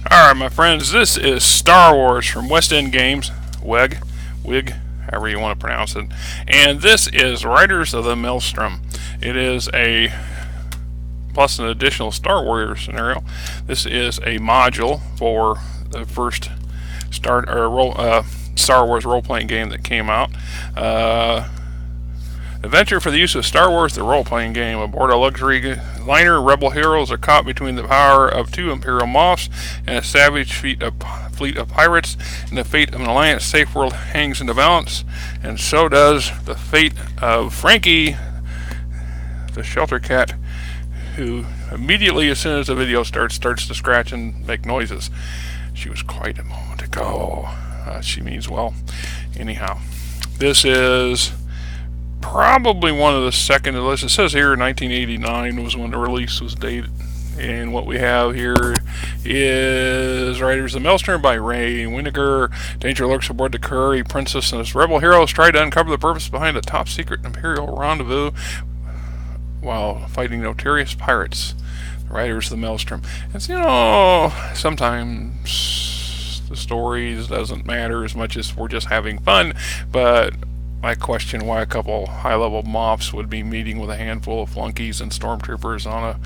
Alright, my friends, this is Star Wars from West End Games, WIG, however you want to pronounce it, and this is Riders of the Maelstrom. It is a, plus an additional Star Wars scenario. This is a module for the first Star Wars role-playing game that came out. Adventure for the use of Star Wars, the role-playing game. Aboard a luxury liner, rebel heroes are caught between the power of two Imperial moths and a savage fleet of pirates, and the fate of an alliance safe world hangs in the balance, and so does the fate of Frankie, the shelter cat, who immediately, as soon as the video starts to scratch and make noises. She was quite a moment ago. She means well. Anyhow, this is probably one of the second list. It says here 1989 was when the release was dated, and what we have here is Riders of the Maelstrom by Ray Winnegar. Danger lurks aboard the Kuari Princess and its rebel heroes try to uncover the purpose behind a top secret Imperial rendezvous while fighting notorious pirates. Riders of the Maelstrom. It's, you know, sometimes the stories doesn't matter as much as we're just having fun, but I question why a couple high-level moths would be meeting with a handful of flunkies and stormtroopers on a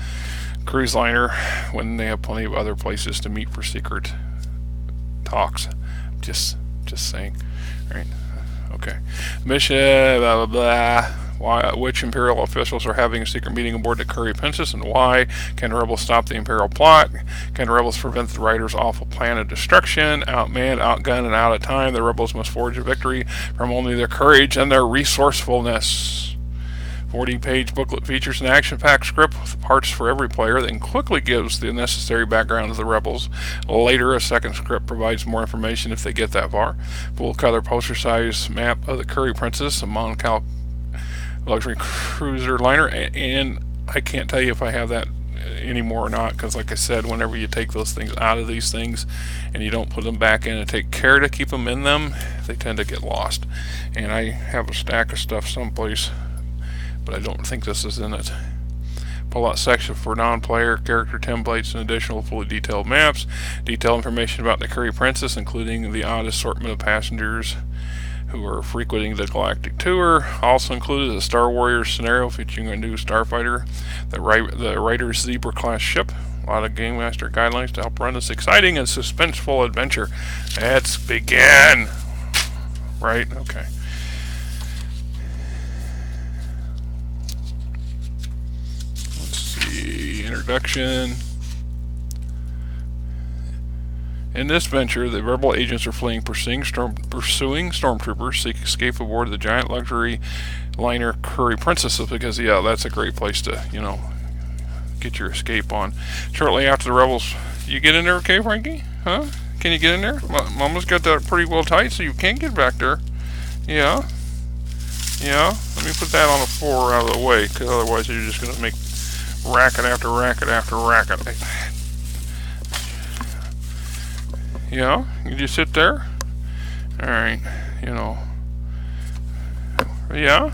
cruise liner when they have plenty of other places to meet for secret talks. Just saying. Right? Okay. Mission, blah, blah, blah. Which Imperial officials are having a secret meeting aboard the Kuari Princess, and why? Can the rebels stop the Imperial plot? Can the rebels prevent the riders' awful plan of destruction? Outmanned, outgunned, and out of time, the rebels must forge a victory from only their courage and their resourcefulness. 40-page booklet features an action-packed script with parts for every player that quickly gives the necessary background of the rebels. Later, a second script provides more information if they get that far. Full-color poster-size map of the Kuari Princess, a Moncal luxury cruiser liner, and I can't tell you if I have that anymore or not, because like I said, whenever you take those things out of these things and you don't put them back in and take care to keep them in them, they tend to get lost. And I have a stack of stuff someplace, but I don't think this is in it. Pull out section for non-player character templates and additional fully detailed maps. Detailed information about the Kuari Princess, including the odd assortment of passengers who are frequenting the galactic tour. Also included a Star Warriors scenario featuring a new starfighter, the Rider's Zebra class ship. A lot of game master guidelines to help run this exciting and suspenseful adventure. Let's begin. Right? Okay. Let's see. Introduction. In this venture, the rebel agents are pursuing stormtroopers, seek escape aboard the giant luxury liner Kuari Princess, because, yeah, that's a great place to, you know, get your escape on. Shortly after the rebels, you get in there, okay, Frankie? Huh? Can you get in there? Mama's got that pretty well tight, so you can't get back there. Yeah? Yeah? Let me put that on the floor out of the way, because otherwise you're just going to make racket after racket after racket. Yeah, you just sit there. Alright, you know. Yeah?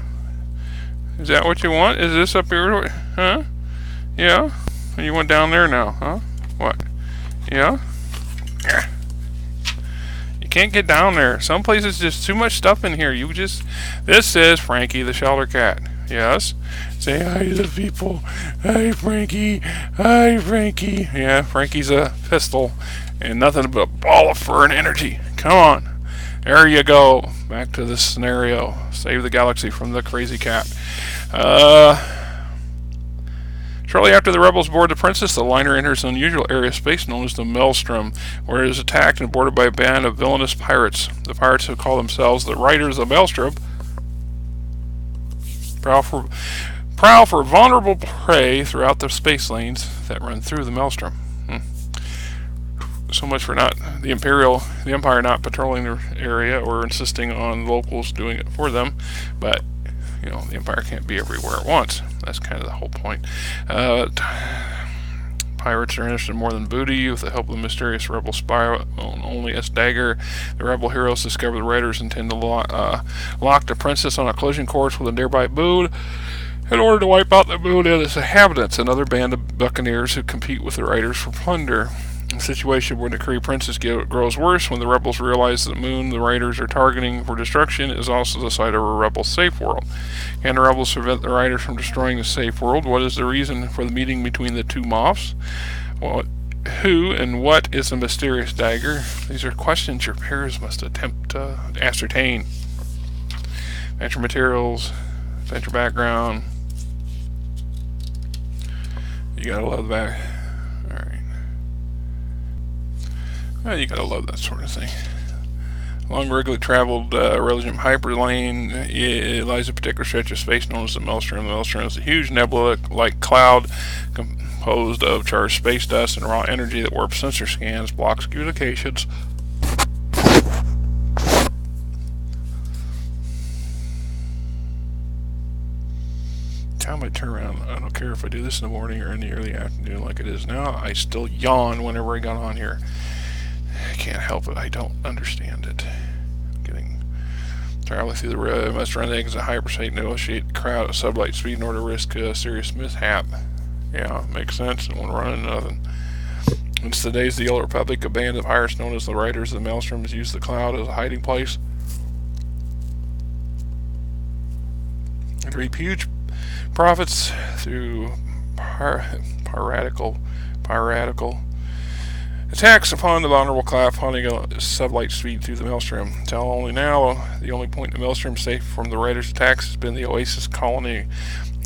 Is that what you want? Is this up here? Huh? Yeah? You went down there now, huh? What? Yeah? You can't get down there. Some places just too much stuff in here. This is Frankie the shelter cat. Yes? Say hi to the people. Hi, Frankie. Hi, Frankie. Yeah, Frankie's a pistol. And nothing but a ball of fur and energy. Come on. There you go. Back to this scenario. Save the galaxy from the crazy cat. Shortly after the rebels board the Princess, the liner enters an unusual area of space known as the Maelstrom, where it is attacked and boarded by a band of villainous pirates. The pirates, who call themselves the Riders of Maelstrom, prowl for vulnerable prey throughout the space lanes that run through the Maelstrom. So much for the Empire not patrolling the area or insisting on locals doing it for them, but you know, the Empire can't be everywhere at once. That's kind of the whole point. pirates are interested in more than booty. With the help of the mysterious rebel spy known only as Dagger, the rebel heroes discover the raiders intend to lock the princess on a collision course with a nearby moon in order to wipe out the moon and its inhabitants, another band of buccaneers who compete with the raiders for plunder. The situation where the Kuari Princess grows worse when the rebels realize that the moon the raiders are targeting for destruction is also the site of a rebel safe world. Can the rebels prevent the raiders from destroying the safe world? What is the reason for the meeting between the two moths? Who and what is the mysterious Dagger? These are questions your players must attempt to ascertain. Adventure materials, adventure background. You gotta love that. Alright. Well, you gotta love that sort of thing. Along regularly traveled Religium hyperlane lies a particular stretch of space known as the Maelstrom. The Maelstrom is a huge nebula-like cloud composed of charged space dust and raw energy that warps sensor scans, blocks communications. Time I turn around, I don't care if I do this in the morning or in the early afternoon like it is now, I still yawn whenever I got on here. I can't help it, I don't understand it. Traveling through the road, must run eggs at hyperspace, negotiate the crowd at sublight speed in order to risk a serious mishap. Yeah, makes sense, and one running nothing. Since the days of the Old Republic, a band of pirates known as the Riders of the Maelstrom has used the cloud as a hiding place and reap huge profits through piratical attacks upon the vulnerable cloud, hunting a sublight speed through the Maelstrom. Until only now, the only point in the Maelstrom safe from the raiders' attacks has been the Oasis colony,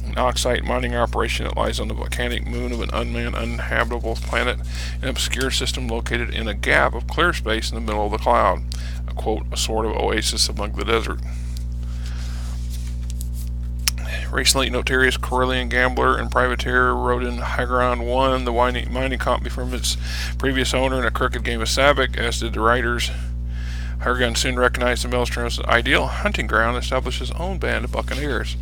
an oxide mining operation that lies on the volcanic moon of an unmanned, uninhabitable planet, an obscure system located in a gap of clear space in the middle of the cloud. A sort of oasis among the desert. Recently, notorious Corellian gambler and privateer rode in Hygron won the mining company from its previous owner in a crooked game of Sabic, as did the riders. Hygron soon recognized the Maelstrom as an ideal hunting ground and established his own band of buccaneers.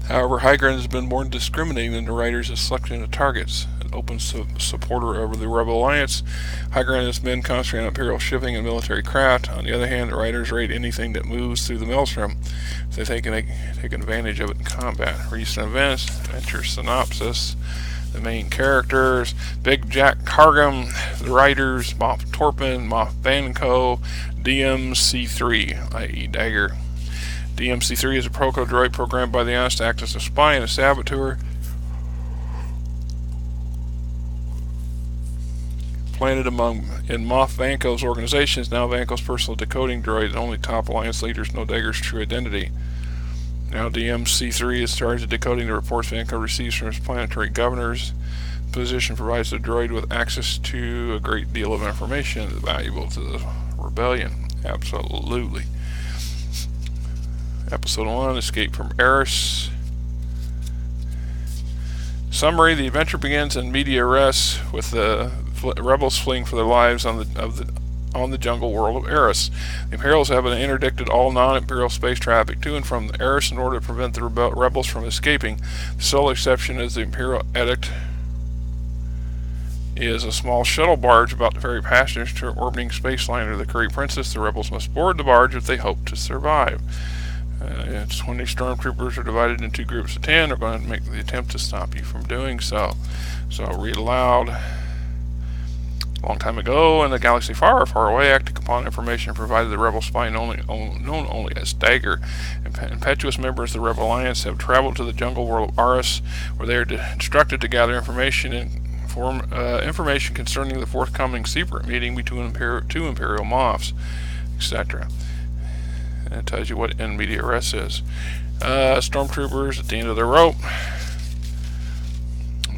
However, Hygron has been more discriminating than the riders' selection of targets. An open supporter of the Rebel Alliance, Hygron and his men concentrate on Imperial shipping and military craft. On the other hand, the riders raid anything that moves through the Maelstrom, so they can take advantage of it in combat. Recent events, adventure synopsis, the main characters: Big Jack Cargum, the riders, Moff Torpin, Moff Vanco, DMC3, i.e. Dagger. DMC3 is a proto-droid programmed by the Alliance to act as a spy and a saboteur. Planted in Moff Vanco's organization is now Vanco's personal decoding droid, and only top Alliance leaders know Dagger's true identity. Now DMC3 is charged with decoding the reports Vanco receives from his planetary governors. The position provides the droid with access to a great deal of information valuable to the rebellion. Absolutely. Episode 1, Escape from Eris. Summary: the adventure begins in media res with the rebels fleeing for their lives on the jungle world of Eris. The Imperials have interdicted all non-Imperial space traffic to and from Eris in order to prevent the rebels from escaping. The sole exception is the Imperial Edict is a small shuttle barge about to ferry passengers to an orbiting space liner, the Kuari Princess. The rebels must board the barge if they hope to survive. 20 stormtroopers are divided into groups of 10. Are going to make the attempt to stop you from doing so. So I'll read aloud. A long time ago, in a galaxy far, far away, acting upon information provided the rebel spy known only as Dagger, impetuous members of the Rebel Alliance have traveled to the jungle world of Eris, where they are instructed to gather information information concerning the forthcoming secret meeting between two Imperial Moffs, etc. And it tells you what in media res is. Stormtroopers at the end of the rope.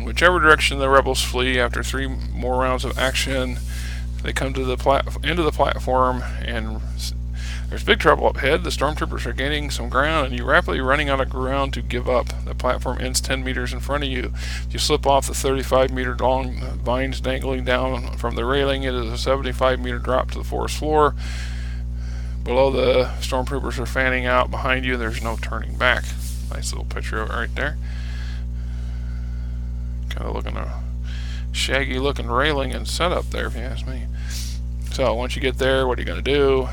Whichever direction the rebels flee, after 3 more rounds of action, they come to the end of the platform, and there's big trouble up ahead. The stormtroopers are gaining some ground, and you're rapidly running out of ground to give up. The platform ends 10 meters in front of you. You slip off the 35-meter long vines dangling down from the railing. It is a 75-meter drop to the forest floor. Below, the stormtroopers are fanning out behind you. There's no turning back. Nice little picture of it right there. Kind of looking a shaggy looking railing and setup there, if you ask me. So once you get there, what are you going to do?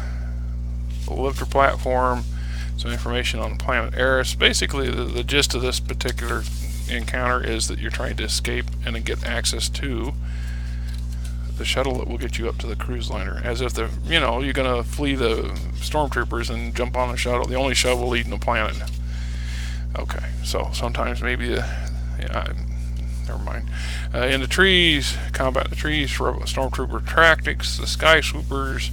The lifter platform, some information on the planet Eris. Basically, the gist of this particular encounter is that you're trying to escape and get access to the shuttle that will get you up to the cruise liner. As if you're going to flee the stormtroopers and jump on the shuttle, the only shuttle leading the planet. Okay, so sometimes maybe never mind. In the trees, combat in the trees, stormtrooper tactics, the sky swoopers,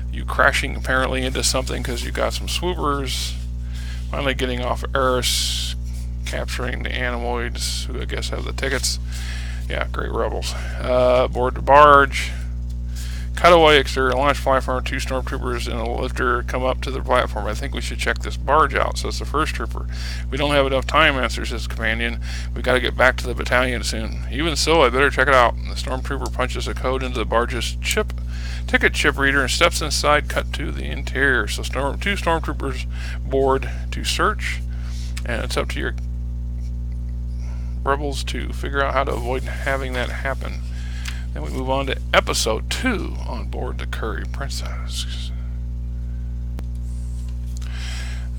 you crashing apparently into something because you got some swoopers, finally getting off Eris, capturing the animoids, who I guess have the tickets. Yeah, great rebels. Board the barge. Cutaway exterior launch platform. 2 stormtroopers and a lifter come up to the platform. I think we should check this barge out, says the first trooper. We don't have enough time, answers his companion. We've got to get back to the battalion soon. Even so, I better check it out. The stormtrooper punches a code into the barge's ticket chip reader and steps inside, cut to the interior. So 2 stormtroopers board to search, and it's up to your rebels to figure out how to avoid having that happen. Then we move on to episode 2 on board the Kuari Princess.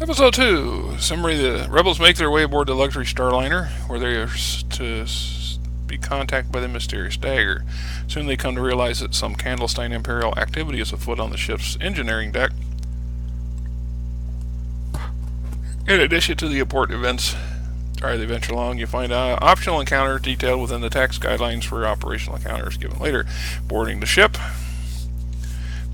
Episode 2. Summary: the rebels make their way aboard the luxury starliner, where they are to be contacted by the mysterious Dagger. Soon they come to realize that some clandestine Imperial activity is afoot on the ship's engineering deck. In addition to the important events the adventure along, you find optional encounters detailed within the text guidelines for operational encounters given later. Boarding the ship.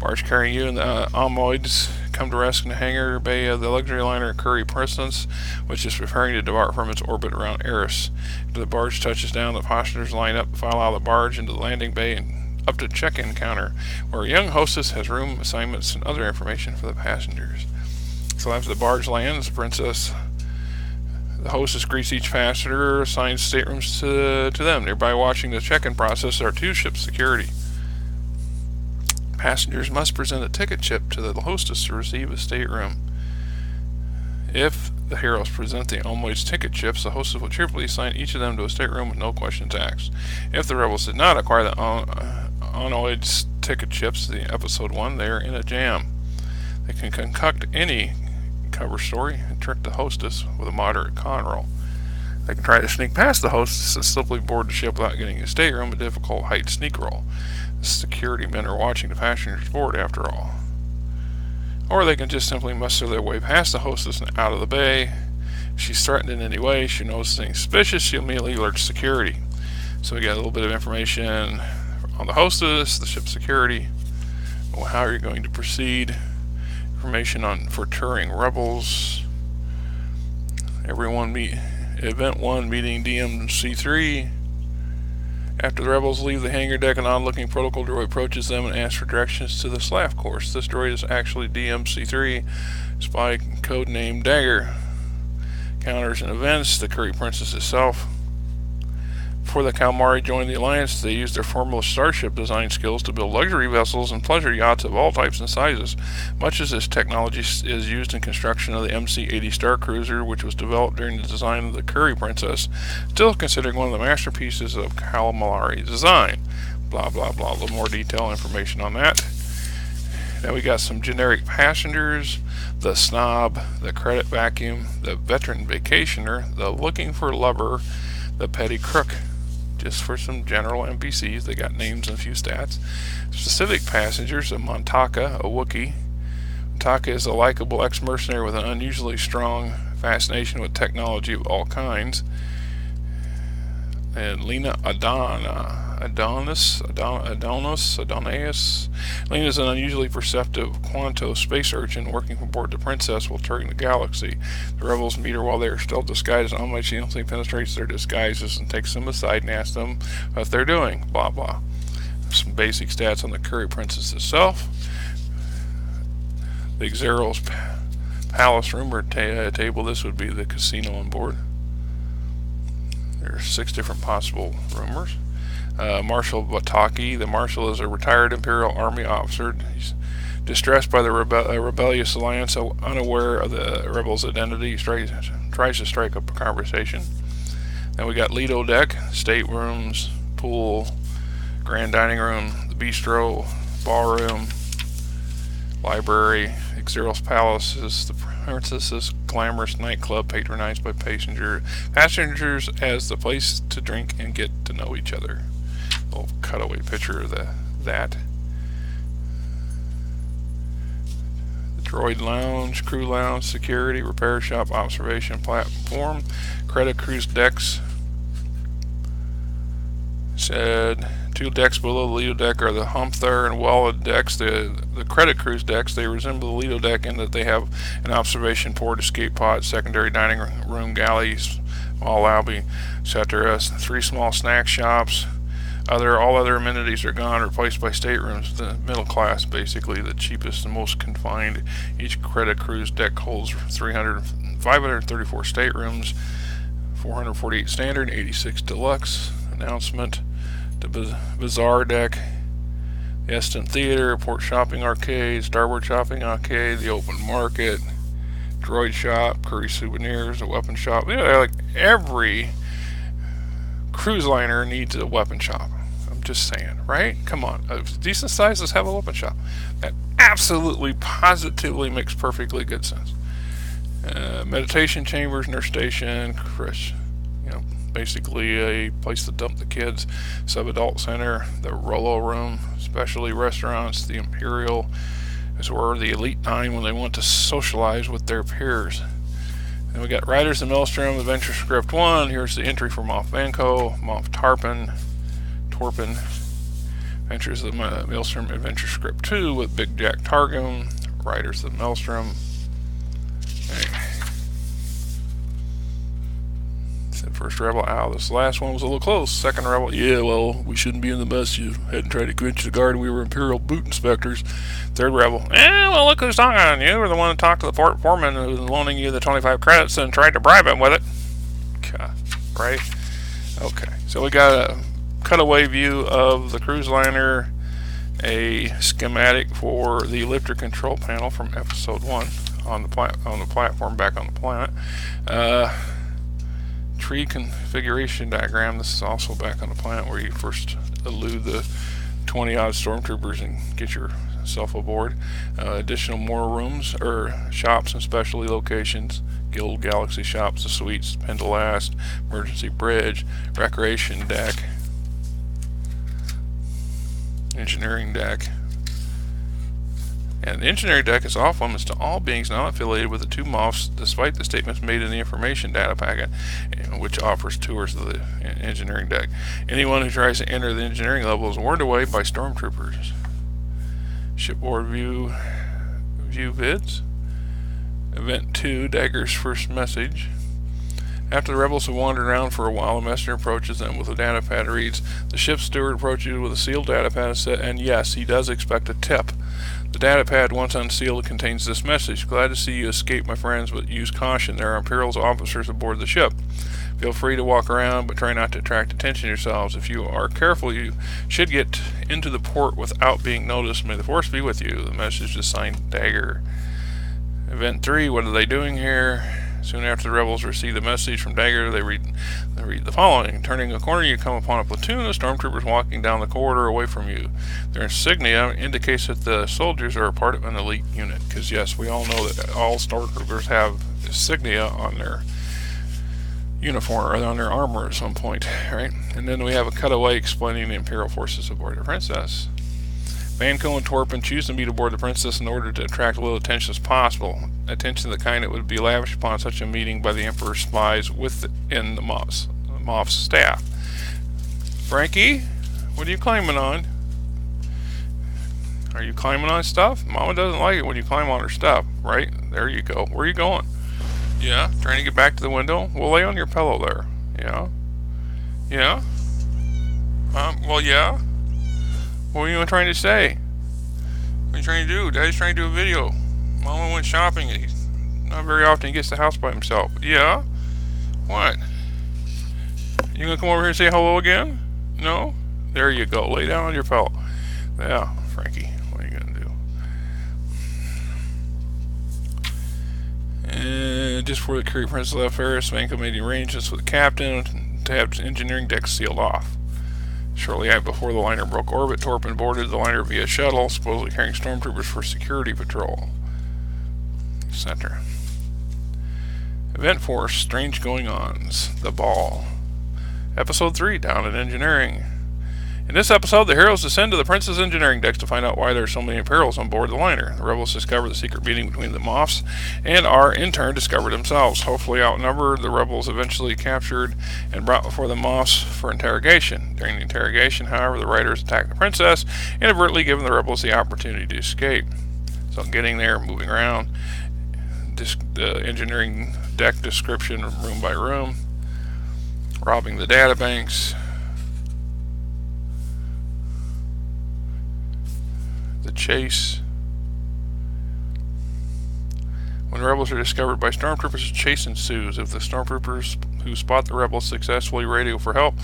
Barge carrying you and the animoids come to rest in the hangar bay of the luxury liner Kuari Princess, which is preparing to depart from its orbit around Eris. After the barge touches down, the passengers line up to file out of the barge into the landing bay and up to check-in counter, where a young hostess has room assignments and other information for the passengers. So after the barge lands, the hostess greets each passenger, assigns staterooms to them. Nearby watching the check-in process are 2 ship security. Passengers must present a ticket chip to the hostess to receive a stateroom. If the heroes present the animoids' ticket chips, the hostess will cheerfully assign each of them to a stateroom with no questions asked. If the rebels did not acquire the animoids' ticket chips in episode 1, they are in a jam. They can concoct any cover story and trick the hostess with a moderate con roll. They can try to sneak past the hostess and simply board the ship without getting a stateroom, a difficult height sneak roll. The security men are watching the passengers board after all. Or they can just simply muster their way past the hostess and out of the bay. If she's threatened in any way, she knows things suspicious, she immediately alerts security. So we got a little bit of information on the hostess, the ship security, how you're going to proceed. Information for touring rebels. Event 1 meeting DMC3. After the rebels leave the hangar deck, an odd-looking protocol droid approaches them and asks for directions to the SLAF course. This droid is actually DMC3, spy code name Dagger. Encounters and events: the Kuari Princess itself. Before the Calamari joined the Alliance, they used their formal starship design skills to build luxury vessels and pleasure yachts of all types and sizes. Much as this technology is used in construction of the MC-80 Star Cruiser, which was developed during the design of the Kuari Princess, still considered one of the masterpieces of Calamari design. Blah, blah, blah. A little more detailed information on that. Now we got some generic passengers: the snob, the credit vacuum, the veteran vacationer, the looking for lover, the petty crook. Just for some general NPCs, they got names and a few stats. Specific passengers: a Montaka, a Wookiee. Montaka is a likable ex-mercenary with an unusually strong fascination with technology of all kinds. And Lena Adonis. Lena is an unusually perceptive Quanto space urchin working aboard the Princess while touring the galaxy. The rebels meet her while they are still disguised, and unlike she instantly penetrates their disguises and takes them aside and asks them what they're doing. Blah blah. Some basic stats on the Kuari Princess itself. The Xero's Palace rumor table. This would be the casino on board. There are 6 different possible rumors. Marshal Bataki. The Marshal is a retired Imperial Army officer. He's distressed by the rebellious Alliance, unaware of the rebels' identity. He tries to strike up a conversation. Then we got Lido deck, staterooms, pool, grand dining room, the bistro, ballroom, library. Xeros Palace is the princess's glamorous nightclub patronized by passengers as the place to drink and get to know each other. A little cutaway picture of that. The droid lounge, crew lounge, security, repair shop, observation platform, credit cruise decks. Said 2 decks below the Lido deck are the Humthar and Walled decks. The credit cruise decks, they resemble the Lido deck in that they have an observation port, escape pod, secondary dining room, galleys, small lobby, etc. 3 small snack shops. All other amenities are gone, replaced by staterooms. The middle class, basically the cheapest and most confined. Each credit cruise deck holds 534 staterooms, 448 standard, 86 deluxe. Announcement. The Bazaar deck, the Eston Theater, Port Shopping Arcade, Starboard Shopping Arcade, the Open Market, Droid Shop, Curry Souvenirs, a weapon shop. Yeah, like every cruise liner needs a weapon shop. I'm just saying, right? Come on, decent sizes have a weapon shop. That absolutely, positively makes perfectly good sense. Meditation chambers, nurse station, Chris, basically a place to dump the kids, sub-adult center, the Rolo room, specialty restaurants, the Imperial is where the elite dine when they want to socialize with their peers. And we got Riders of Maelstrom, Adventure Script 1. Here's the entry for Moff Vanko, Moff Torpin, Adventures of Maelstrom, Adventure Script 2 with Big Jack Targum, Riders of Maelstrom. First rebel, this last one was a little close. Second rebel, yeah, well, we shouldn't be in the mess. You hadn't tried to quench the guard. We were Imperial boot inspectors. Third rebel, well, look who's talking on you. You were the one that talked to the port foreman who was loaning you the 25 credits and tried to bribe him with it. God, right? Okay, so we got a cutaway view of the cruise liner, a schematic for the lifter control panel from episode 1 on the platform back on the planet. Tree configuration diagram. This is also back on the planet where you first elude the 20-odd stormtroopers and get yourself aboard. Additional more rooms or shops and specialty locations. Guild Galaxy shops, the suites, Pendulast, emergency bridge, recreation deck, engineering deck. And the engineering deck is off limits to all beings not affiliated with the 2 Moffs, despite the statements made in the information data packet, which offers tours of the engineering deck. Anyone who tries to enter the engineering level is warned away by stormtroopers. Shipboard view vids. Event 2, Dagger's first message. After the rebels have wandered around for a while, the messenger approaches them with a data pad. Reads, the ship's steward approaches you with a sealed data pad and yes, he does expect a tip. The data pad, once unsealed, contains this message. Glad to see you escape, my friends, but use caution. There are Imperial's officers aboard the ship. Feel free to walk around, but try not to attract attention yourselves. If you are careful, you should get into the port without being noticed. May the Force be with you. The message is signed Dagger. Event 3, what are they doing here? Soon after the rebels receive the message from Dagger, they read the following. Turning a corner, you come upon a platoon of stormtroopers walking down the corridor away from you. Their insignia indicates that the soldiers are a part of an elite unit. Because yes, we all know that all stormtroopers have insignia on their uniform or on their armor at some point, right? And then we have a cutaway explaining the Imperial forces aboard the Princess. Vanko and Torpin choose to meet aboard the Princess in order to attract as little attention as possible. Attention the kind that would be lavished upon such a meeting by the Emperor's spies within the Moff's staff. Frankie, what are you climbing on? Are you climbing on stuff? Mama doesn't like it when you climb on her stuff, right? There you go. Where are you going? Yeah, trying to get back to the window? Well, lay on your pillow there. Yeah? Yeah? Well, yeah? What are you trying to say? What are you trying to do? Daddy's trying to do a video. Mama went shopping. He's not very often he gets the house by himself. Yeah? What? You gonna come over here and say hello again? No? There you go. Lay down on your pillow. Yeah, Frankie. What are you gonna do? And just before the Kuari Princess left Ferris, Vanko made arrangements with the captain to have engineering decks sealed off. Shortly before the liner broke orbit, Torpin boarded the liner via shuttle, supposedly carrying stormtroopers for security patrol. Center. Event 4, Strange Going-Ons, The Ball. Episode 3, Down in Engineering. In this episode, the heroes descend to the Princess engineering decks to find out why there are so many Imperials on board the liner. The rebels discover the secret meeting between the Moffs and are, in turn, discovered themselves. Hopefully outnumbered, the rebels eventually captured and brought before the Moffs for interrogation. During the interrogation, however, the riders attack the Princess, inadvertently giving the rebels the opportunity to escape. So getting there, moving around, the engineering deck description room by room, robbing the databanks, the chase. When rebels are discovered by stormtroopers, a chase ensues. If the stormtroopers who spot the rebels successfully radio for help,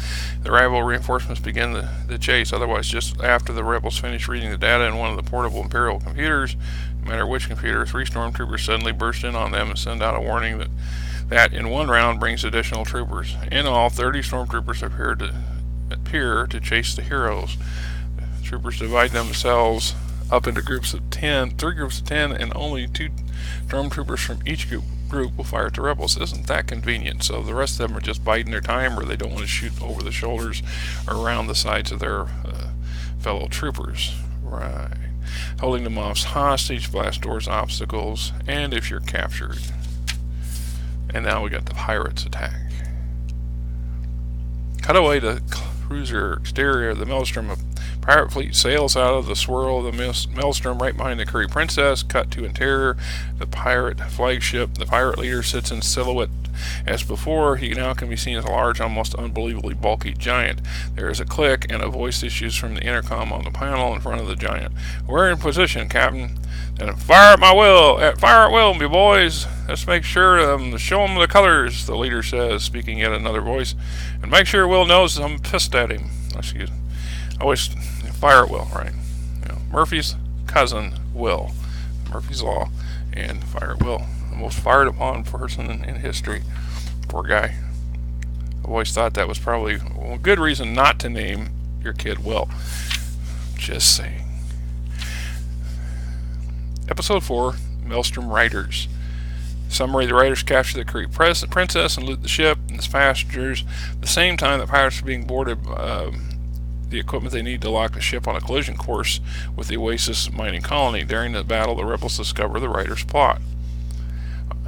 the rival reinforcements begin the chase. Otherwise, just after the rebels finish reading the data in one of the portable Imperial computers, no matter which computer, 3 stormtroopers suddenly burst in on them and send out a warning that in one round brings additional troopers. In all, 30 stormtroopers appear to chase the heroes. The troopers divide themselves up into groups of 10, 3 groups of 10, and only 2 stormtroopers from each group will fire at the rebels. Isn't that convenient? So the rest of them are just biding their time, or they don't want to shoot over the shoulders or around the sides of their fellow troopers. Right. Holding the Moffs hostage, blast doors, obstacles, and if you're captured. And now we got the pirates attack. Cutaway to cruiser exterior of the Maelstrom. A pirate fleet sails out of the swirl of the Maelstrom right behind the Kuari Princess. Cut to interior, the pirate flagship. The pirate leader sits in silhouette as before. He now can be seen as a large, almost unbelievably bulky giant. There is a click, and a voice issues from the intercom on the panel in front of the giant. "We're in position, Captain." "Then fire at my will! Fire at will, me boys! Let's make sure to show 'em the colors," the leader says, speaking yet another voice. "And make sure Will knows I'm pissed at him." Excuse me. Always fire at Will, right? You know, Murphy's cousin, Will. Murphy's Law, and fire at Will. The most fired upon person in history. Poor guy. I've always thought that was probably a good reason not to name your kid Will. Just saying. Episode 4, Maelstrom Riders. Summary: the riders capture the Kuari Princess and loot the ship and its passengers. At the same time, the pirates are being boarded the equipment they need to lock the ship on a collision course with the Oasis mining colony. During the battle, the rebels discover the riders' plot.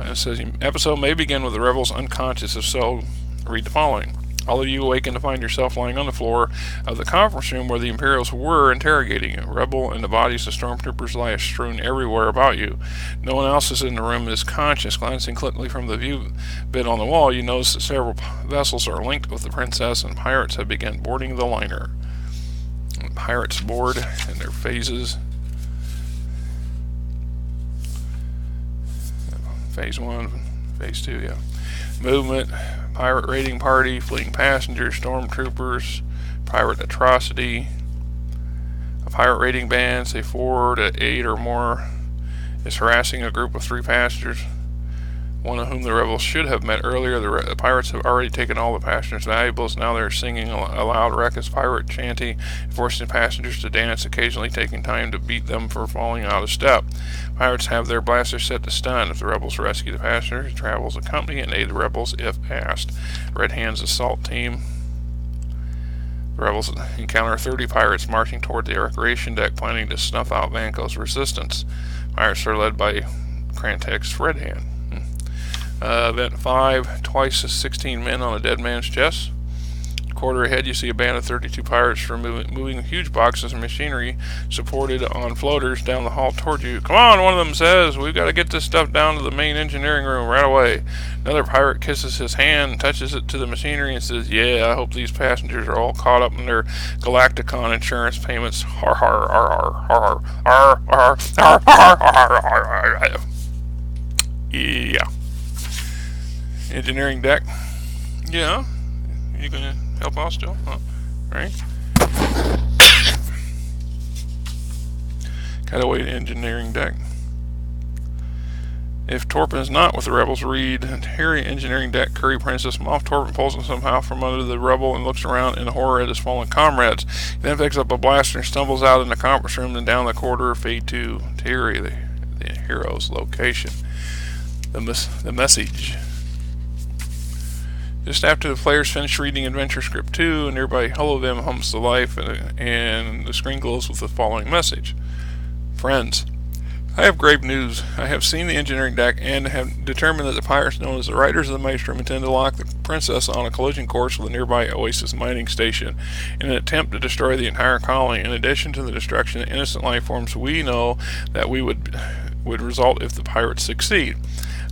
It says the episode may begin with the rebels unconscious. If so, read the following. All of you awaken to find yourself lying on the floor of the conference room where the Imperials were interrogating you. Rebel and the bodies of stormtroopers lie strewn everywhere about you. No one else is in the room and is conscious. Glancing quickly from the view bit on the wall, you notice that several vessels are linked with the Princess, and pirates have begun boarding the liner. And pirates board in their phases. Phase 1, Phase 2, yeah. Movement, pirate raiding party, fleeing passengers, stormtroopers, pirate atrocity. A pirate raiding band, say 4 to 8 or more, is harassing a group of 3 passengers, one of whom the rebels should have met earlier. The pirates have already taken all the passengers' valuables. Now they're singing a loud, raucous pirate chanty, forcing passengers to dance, occasionally taking time to beat them for falling out of step. Pirates have their blasters set to stun. If the rebels rescue the passengers, travel as a company and aid the rebels if asked. Red Hand's assault team. The rebels encounter 30 pirates marching toward the recreation deck, planning to snuff out Vanco's resistance. Pirates are led by Crantek's Red Hand. Event 5, twice 16 men on a dead man's chest. Quarter ahead, you see a band of 32 pirates moving huge boxes of machinery supported on floaters down the hall toward you. "Come on," one of them says. "We've got to get this stuff down to the main engineering room right away." Another pirate kisses his hand, touches it to the machinery, and says, "Yeah, I hope these passengers are all caught up in their Galacticon insurance payments." Har har har har har har har har har har har. Yeah. Engineering deck. Yeah. You gonna help out still? Huh? Right? Cutaway to engineering deck. If Torpin is not with the rebels, read Harry engineering deck Kuari Princess. Moff Torpin pulls him somehow from under the rebel and looks around in horror at his fallen comrades. He then picks up a blaster and stumbles out in the conference room and down the corridor. Fade to Harry, the hero's location. The message. Just after the players finish reading Adventure Script 2, a nearby Hello Them hums to life, and the screen glows with the following message. Friends, I have grave news. I have seen the engineering deck and have determined that the pirates known as the Riders of the Maelstrom intend to lock the Princess on a collision course with a nearby Oasis mining station in an attempt to destroy the entire colony. In addition to the destruction of innocent life forms, we know that would result if the pirates succeed.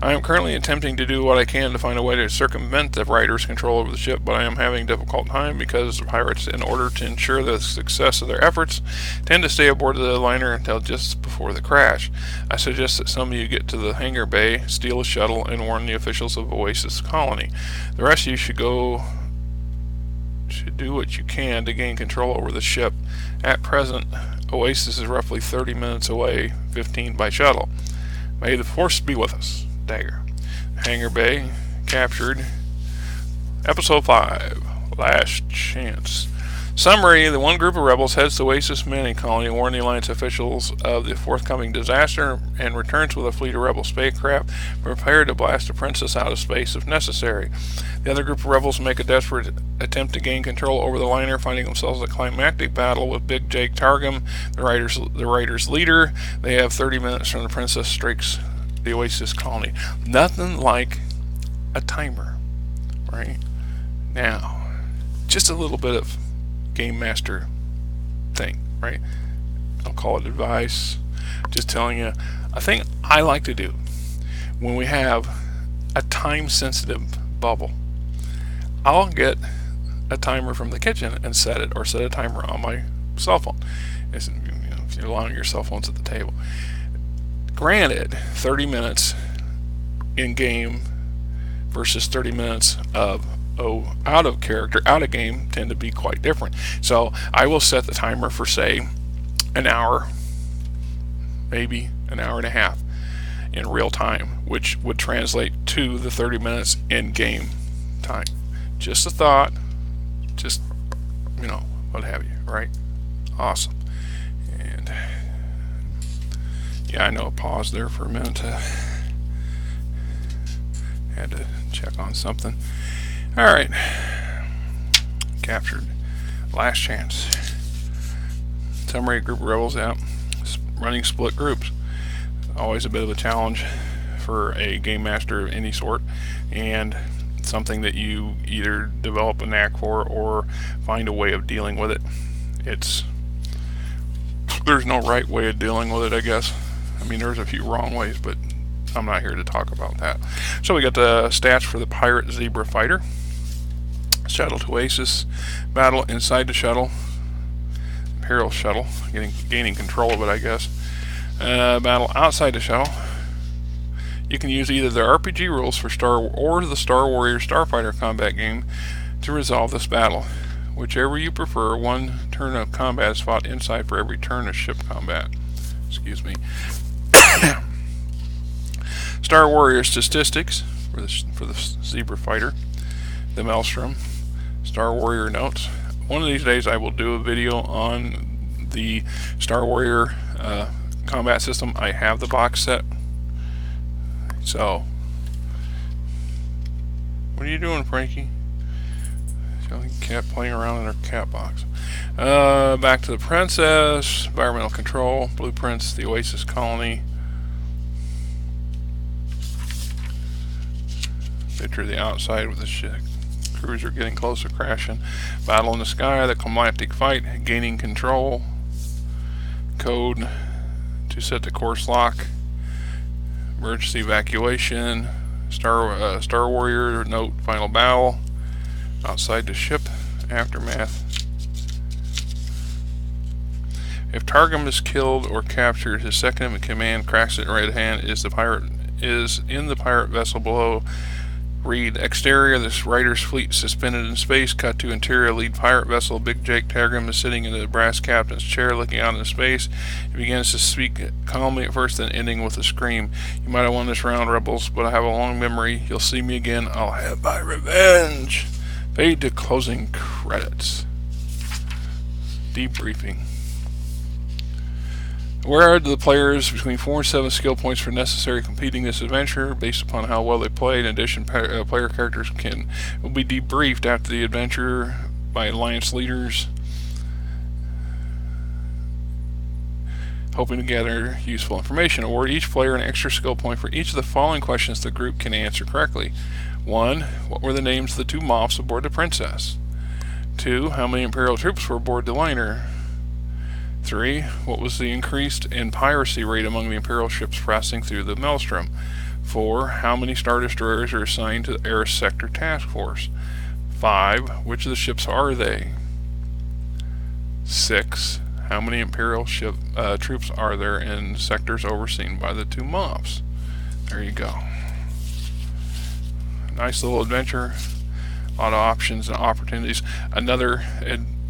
I am currently attempting to do what I can to find a way to circumvent the Riders' control over the ship, but I am having a difficult time because the pirates, in order to ensure the success of their efforts, tend to stay aboard the liner until just before the crash. I suggest that some of you get to the hangar bay, steal a shuttle, and warn the officials of Oasis Colony. The rest of you should do what you can to gain control over the ship. At present, Oasis is roughly 30 minutes away, 15 by shuttle. May the Force be with us. Dagger. Hangar Bay captured. Episode 5. Last Chance. Summary: the one group of rebels heads to Oasis mining colony, warn the Alliance officials of the forthcoming disaster, and returns with a fleet of rebel spacecraft prepared to blast the Princess out of space if necessary. The other group of rebels make a desperate attempt to gain control over the liner, finding themselves in a climactic battle with Big Jake Targum, the Raiders' leader. They have 30 minutes from the Princess strikes the Oasis colony. Nothing like a timer, right? Now, just a little bit of game master thing, right? I'll call it advice. Just telling you a thing I like to do when we have a time-sensitive bubble. I'll get a timer from the kitchen and set it, or set a timer on my cell phone. If you're allowing your cell phones at the table. Granted, 30 minutes in game versus 30 minutes of out of character, out of game, tend to be quite different. So I will set the timer for, say, an hour, maybe an hour and a half in real time, which would translate to the 30 minutes in game time. Just a thought, just, what have you, right? Awesome. And yeah, I know, pause there for a minute. Had to check on something. Alright. Captured. Last chance. Summary: group of rebels out. Running split groups. Always a bit of a challenge for a game master of any sort, and something that you either develop a knack for or find a way of dealing with it. There's no right way of dealing with it, I guess. I mean, there's a few wrong ways, but I'm not here to talk about that. So we got the stats for the Pirate Zebra Fighter. Shuttle to Oasis. Battle inside the shuttle. Imperial shuttle. Gaining control of it, I guess. Battle outside the shuttle. You can use either the RPG rules for or the Star Warrior Starfighter combat game to resolve this battle. Whichever you prefer, one turn of combat is fought inside for every turn of ship combat. Excuse me. Star Warrior statistics for the Zebra Fighter, the Maelstrom. Star Warrior notes. One of these days I will do a video on the Star Warrior combat system. I have the box set. So, what are you doing, Frankie? Cat playing around in her cat box. Back to the Princess. Environmental control. Blueprints. The Oasis colony. Picture of the outside with the cruiser getting closer, crashing. Battle in the sky. The climactic fight. Gaining control. Code to set the course lock. Emergency evacuation. Star Warrior note. Final battle. Outside the ship. Aftermath. If Targum is killed or captured, his second in command cracks it in right hand is in the pirate vessel below. Read exterior. This Raiders fleet suspended in space. Cut to interior. Lead pirate vessel Big Jake Targum is sitting in the brass captain's chair, looking out into space. He begins to speak calmly at first, then ending with a scream. You might have won this round, rebels, but I have a long memory. You'll see me again. I'll have my revenge. Fade to closing credits. Debriefing. Awarded to the players between 4 and 7 skill points for necessary completing this adventure based upon how well they played. In addition, player characters will be debriefed after the adventure by alliance leaders, hoping to gather useful information. Award each player an extra skill point for each of the following questions the group can answer correctly. 1. What were the names of the 2 moths aboard the Princess? 2. How many Imperial troops were aboard the liner? 3. What was the increase in piracy rate among the Imperial ships passing through the Maelstrom? 4. How many Star Destroyers are assigned to the Air Sector Task Force? 5. Which of the ships are they? 6. How many Imperial troops are there in sectors overseen by the 2 moths? There you go. Nice little adventure. A lot of options and opportunities. Another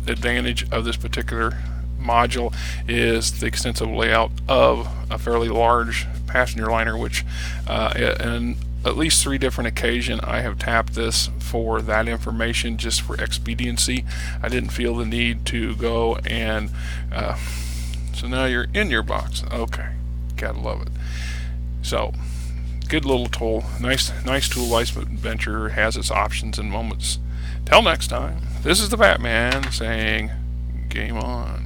advantage of this particular module is the extensive layout of a fairly large passenger liner, which in at least 3 different occasions I have tapped this for that information just for expediency. I didn't feel the need to go and so now you're in your box. Okay, gotta love it. So good little tool, nice tool. Life's Adventure has its options and moments. Till next time, this is the Batman saying game on.